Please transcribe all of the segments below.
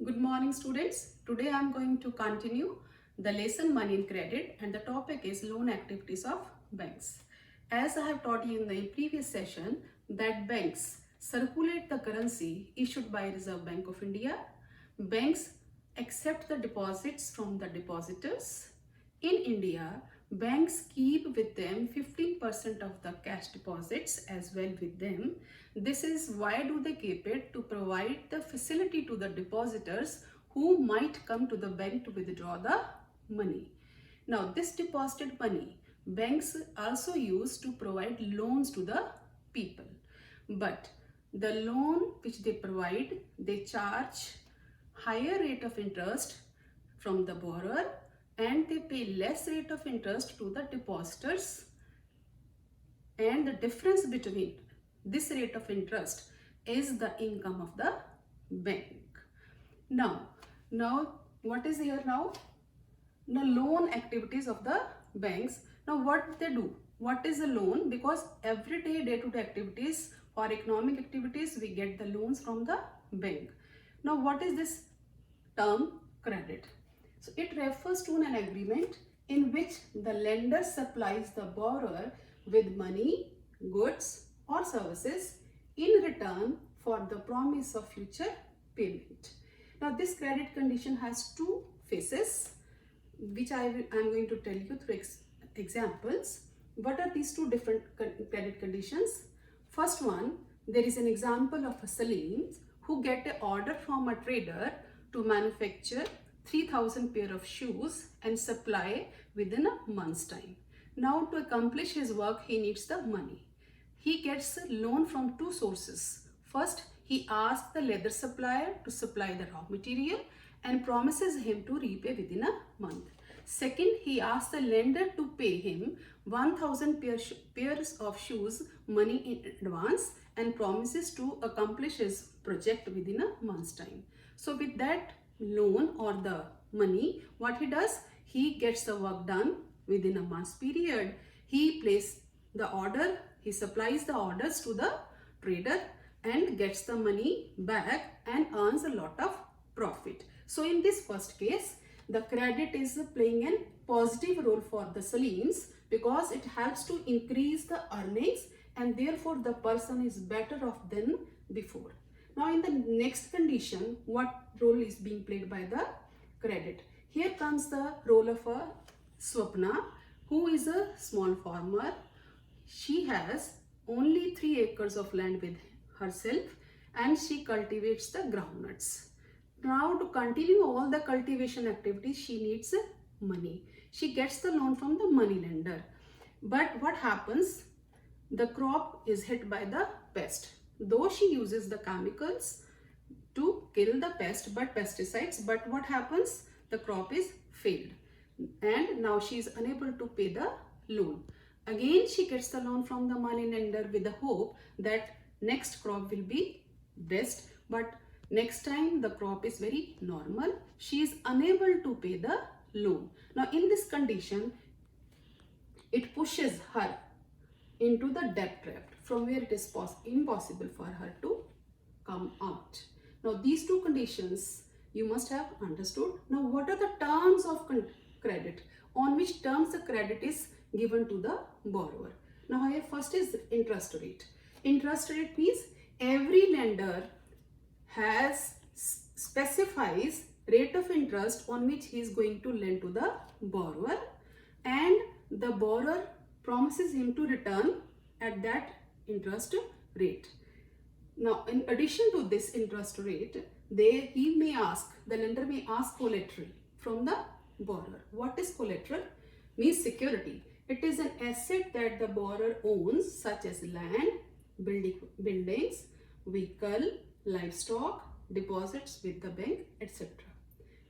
Good morning students. Today I am going to continue the lesson Money and Credit, and the topic is loan activities of banks. As I have taught you in the previous session that banks circulate the currency issued by Reserve Bank of India. Banks accept the deposits from the depositors. In India, banks keep with them 15% of the cash deposits as well with them. This is why do they keep it? To provide the facility to the depositors who might come to the bank to withdraw the money. Now, this deposited money, banks also use to provide loans to the people. But the loan which they provide, they charge higher rate of interest from the borrower and they pay less rate of interest to the depositors, and the difference between this rate of interest is the income of the bank. Now what is here now? The loan activities of the banks. Now what they do? What is a loan? Because every day-to-day activities or economic activities, we get the loans from the bank. Now what is this term credit? So it refers to an agreement in which the lender supplies the borrower with money, goods or services in return for the promise of future payment. Now this credit condition has two phases, which I am going to tell you through examples. What are these two different credit conditions? First one, there is an example of a Salim who get an order from a trader to manufacture 3,000 pair of shoes and supply within a month's time. Now to accomplish his work, he needs the money. He gets a loan from two sources. First, he asks the leather supplier to supply the raw material and promises him to repay within a month. Second, he asks the lender to pay him 1,000 pairs of shoes money in advance and promises to accomplish his project within a month's time. So with that loan or the money, what he does, he gets the work done within a month's period. He places the order, he supplies the orders to the trader and gets the money back and earns a lot of profit. So in this first case, the credit is playing a positive role for the Salims because it helps to increase the earnings and therefore the person is better off than before. Now in the next condition, what role is being played by the credit? Here comes the role of a Swapna, who is a small farmer. She has only 3 acres of land with herself and she cultivates the groundnuts. Now to continue all the cultivation activities, she needs money. She gets the loan from the money lender. But what happens? The crop is hit by the pest. Though she uses the chemicals to kill the pest, but pesticides, but what happens? The crop is failed and now she is unable to pay the loan. Again, she gets the loan from the money lender with the hope that next crop will be best, but next time the crop is very normal. She is unable to pay the loan. Now in this condition, it pushes her into the debt trap from where it is impossible for her to come out. Now these two conditions you must have understood. Now what are the terms of credit? On which terms the credit is given to the borrower? Now here first is interest rate. Interest rate means every lender specifies rate of interest on which he is going to lend to the borrower, and the borrower promises him to return at that interest rate. Now in addition to this interest rate, the lender may ask collateral from the borrower. What is collateral? Means security. It is an asset that the borrower owns, such as land, buildings, vehicle, livestock, deposits with the bank, etc.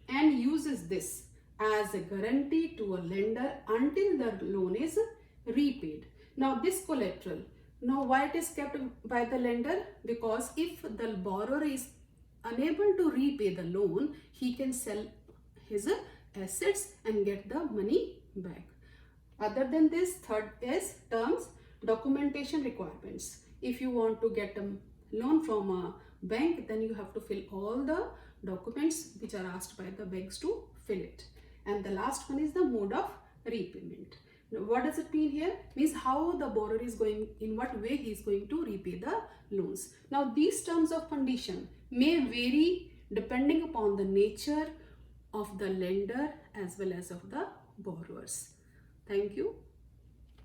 and uses this as a guarantee to a lender until the loan is repaid. Now this collateral, now why it is kept by the lender? Because if the borrower is unable to repay the loan, he can sell his assets and get the money back. Other than this, third is terms, documentation requirements. If you want to get a loan from a bank, then you have to fill all the documents which are asked by the banks to fill it. And the last one is the mode of repayment. Now, what does it mean here? Means how the borrower is going, in what way he is going to repay the loans. Now these terms of condition may vary depending upon the nature of the lender as well as of the borrowers. Thank you.